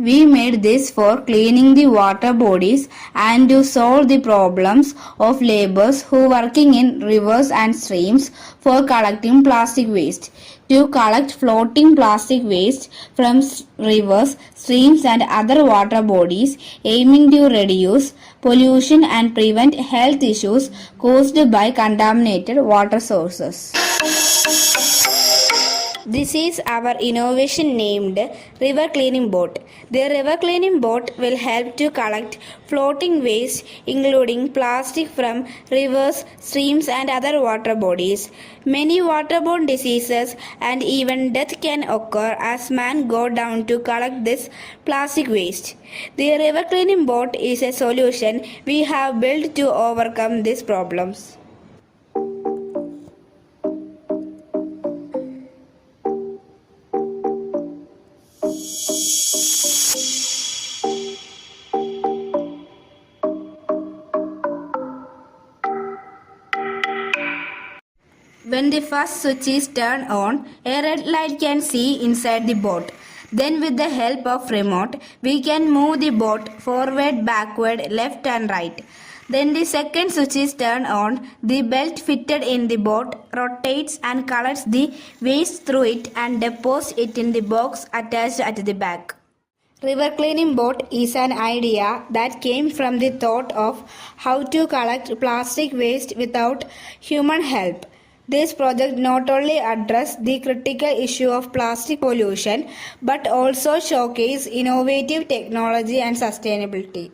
We made this for cleaning the water bodies and to solve the problems of laborers who working in rivers and streams for collecting plastic waste. To collect floating plastic waste from rivers, streams and other water bodies, aiming to reduce pollution and prevent health issues caused by contaminated water sources. This is our innovation named River Cleaning Boat. The river cleaning boat will help to collect floating waste including plastic from rivers, streams and other water bodies. Many waterborne diseases and even death can occur as man go down to collect this plastic waste. The river cleaning boat is a solution we have built to overcome these problems. When the first switch is turned on, a red light can see inside the boat. Then with the help of remote, we can move the boat forward, backward, left and right. Then the second switch is turned on, the belt fitted in the boat rotates and collects the waste through it and deposits it in the box attached at the back. River cleaning boat is an idea that came from the thought of how to collect plastic waste without human help. This project not only addressed the critical issue of plastic pollution but also showcased innovative technology and sustainability.